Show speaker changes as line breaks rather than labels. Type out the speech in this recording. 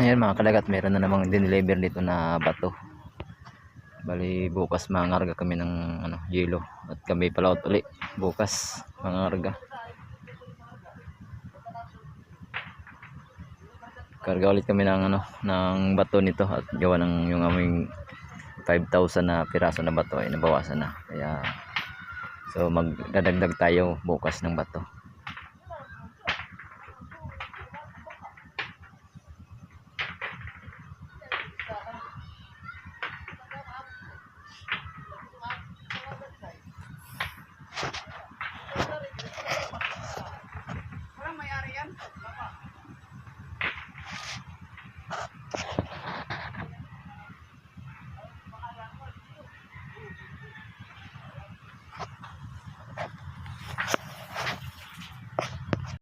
Ayan mga kalagat, meron na namang dineliver dito na bato. Bali bukas mangarga kami ng yelo at kami pala uli bukas mangarga. Karga ulit kami ng ng bato nito at gawa ng yung aming 5,000 na piraso na bato ay nabawasan na. Kaya so magdadagdag tayo bukas ng bato.